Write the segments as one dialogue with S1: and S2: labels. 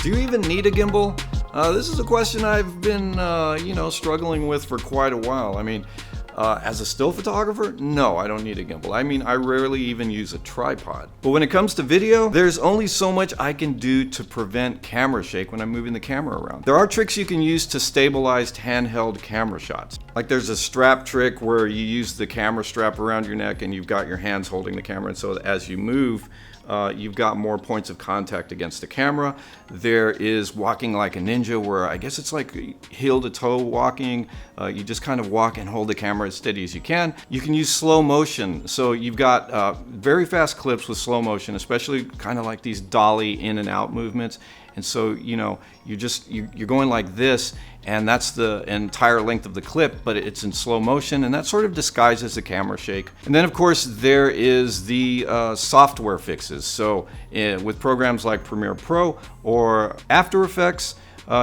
S1: Do you even need a gimbal? This is a question I've been, struggling with for quite a while. I mean, as a still photographer, no, I don't need a gimbal. I mean, I rarely even use a tripod. But when it comes to video, there's only so much I can do to prevent camera shake when I'm moving the camera around. There are tricks you can use to stabilize handheld camera shots. Like there's a strap trick where you use the camera strap around your neck and you've got your hands holding the camera, and so as you move, you've got more points of contact against the camera. There is walking like a ninja, where I guess it's like heel to toe walking. You just kind of walk and hold the camera as steady as you can. You can use slow motion. So you've got very fast clips with slow motion, especially kind of like these dolly in and out movements. And so, you're going like this, and that's the entire length of the clip, but it's in slow motion, and that sort of disguises the camera shake. And then, of course, there is the software fixes. So with programs like Premiere Pro or After Effects,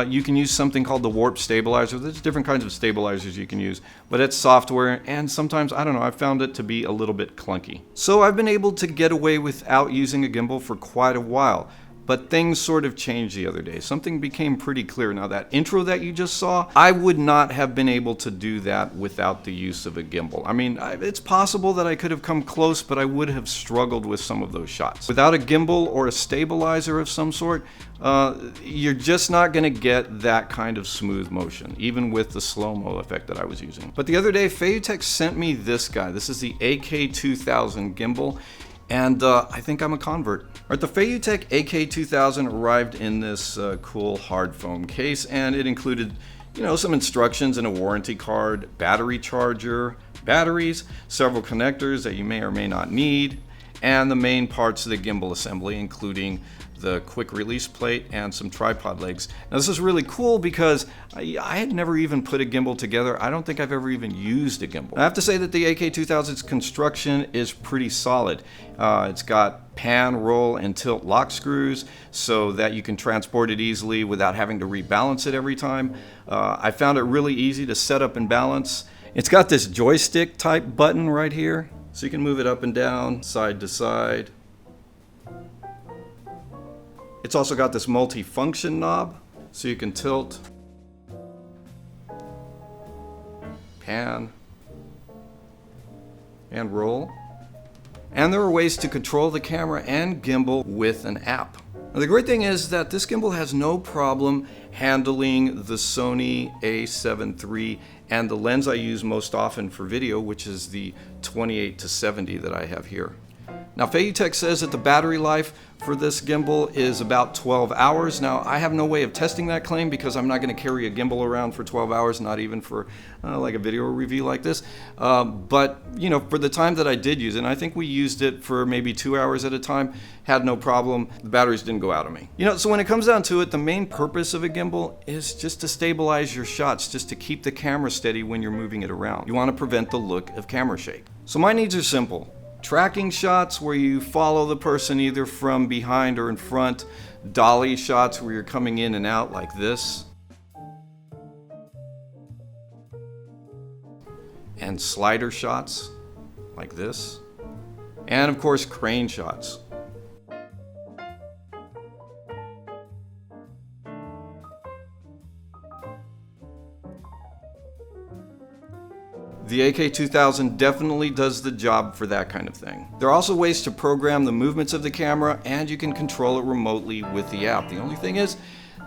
S1: you can use something called the warp stabilizer. There's different kinds of stabilizers you can use, but it's software, and sometimes, I don't know, I've found it to be a little bit clunky. So I've been able to get away without using a gimbal for quite a while. But things sort of changed the other day. Something became pretty clear. Now, that intro that you just saw, I would not have been able to do that without the use of a gimbal. I mean, it's possible that I could have come close, but I would have struggled with some of those shots. Without a gimbal or a stabilizer of some sort, you're just not going to get that kind of smooth motion, even with the slow-mo effect that I was using. But the other day, FeiyuTech sent me this guy. This is the AK2000 Gimbal. And I think I'm a convert. All right, the FeiyuTech AK2000 arrived in this cool hard foam case, and it included, some instructions and a warranty card, battery charger, batteries, several connectors that you may or may not need, and the main parts of the gimbal assembly, including the quick release plate and some tripod legs. Now this is really cool because I had never even put a gimbal together. I don't think I've ever even used a gimbal. I have to say that the AK2000's construction is pretty solid. It's got pan, roll, and tilt lock screws so that you can transport it easily without having to rebalance it every time. I found it really easy to set up and balance. It's got this joystick type button right here, so you can move it up and down, side to side. It's also got this multi-function knob, so you can tilt, pan, and roll. And there are ways to control the camera and gimbal with an app. Now, the great thing is that this gimbal has no problem handling the Sony a7 III and the lens I use most often for video, which is the 28-70 that I have here. Now, FeiyuTech says that the battery life for this gimbal is about 12 hours. Now, I have no way of testing that claim because I'm not going to carry a gimbal around for 12 hours, not even for like a video review like this. But, for the time that I did use it, and I think we used it for maybe 2 hours at a time, had no problem. The batteries didn't go out on me. So when it comes down to it, the main purpose of a gimbal is just to stabilize your shots, just to keep the camera steady when you're moving it around. You want to prevent the look of camera shake. So my needs are simple. Tracking shots where you follow the person either from behind or in front, dolly shots where you're coming in and out like this, and slider shots like this, and of course crane shots. The AK2000 definitely does the job for that kind of thing. There are also ways to program the movements of the camera, and you can control it remotely with the app. The only thing is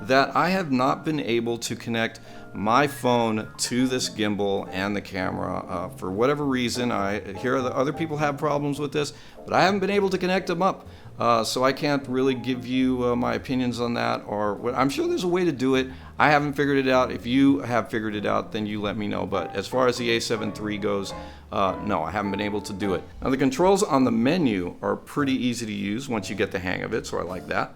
S1: that I have not been able to connect my phone to this gimbal and the camera for whatever reason. I hear that other people have problems with this, but I haven't been able to connect them up. So I can't really give you my opinions on that, or I'm sure there's a way to do it. I haven't figured it out. If you have figured it out, then you let me know. But as far as the a7 III goes, no, I haven't been able to do it. Now the controls on the menu are pretty easy to use once you get the hang of it, so I like that.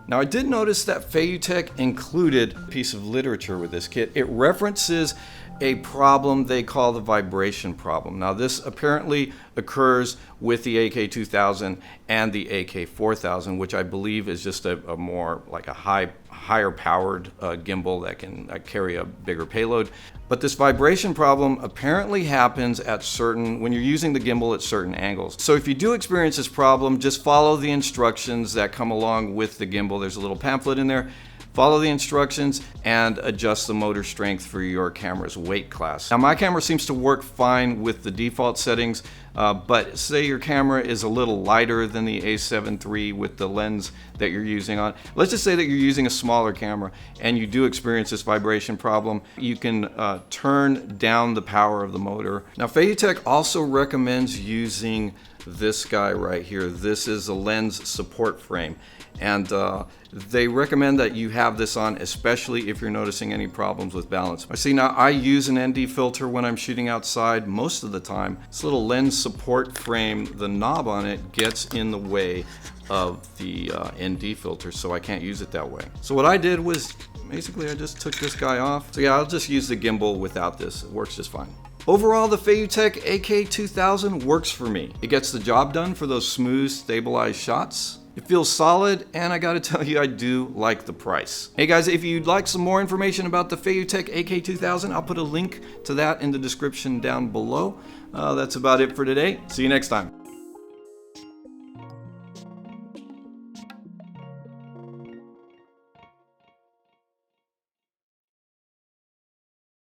S1: Now I did notice that FeiyuTech included a piece of literature with this kit. It references a problem they call the vibration problem. Now this apparently occurs with the AK2000 and the AK4000, which I believe is just a more like a higher powered gimbal that can carry a bigger payload. But this vibration problem apparently happens at when you're using the gimbal at certain angles. So if you do experience this problem, just follow the instructions that come along with the gimbal. There's a little pamphlet in there. Follow the instructions and adjust the motor strength for your camera's weight class. Now my camera seems to work fine with the default settings, but say your camera is a little lighter than the A7 III with the lens that you're using on. Let's just say that you're using a smaller camera and you do experience this vibration problem. You can turn down the power of the motor. Now FeiyuTech also recommends using this guy right here. This is a lens support frame, and they recommend that you have this on, especially if you're noticing any problems with balance. See, now I use an ND filter when I'm shooting outside most of the time. This little lens support frame, the knob on it gets in the way of the ND filter, so I can't use it that way. So what I did was basically I just took this guy off. So yeah, I'll just use the gimbal without this. It works just fine. Overall, the FeiyuTech AK2000 works for me. It gets the job done for those smooth, stabilized shots. It feels solid, and I gotta tell you, I do like the price. Hey guys, if you'd like some more information about the FeiyuTech AK2000, I'll put a link to that in the description down below. That's about it for today. See you next time.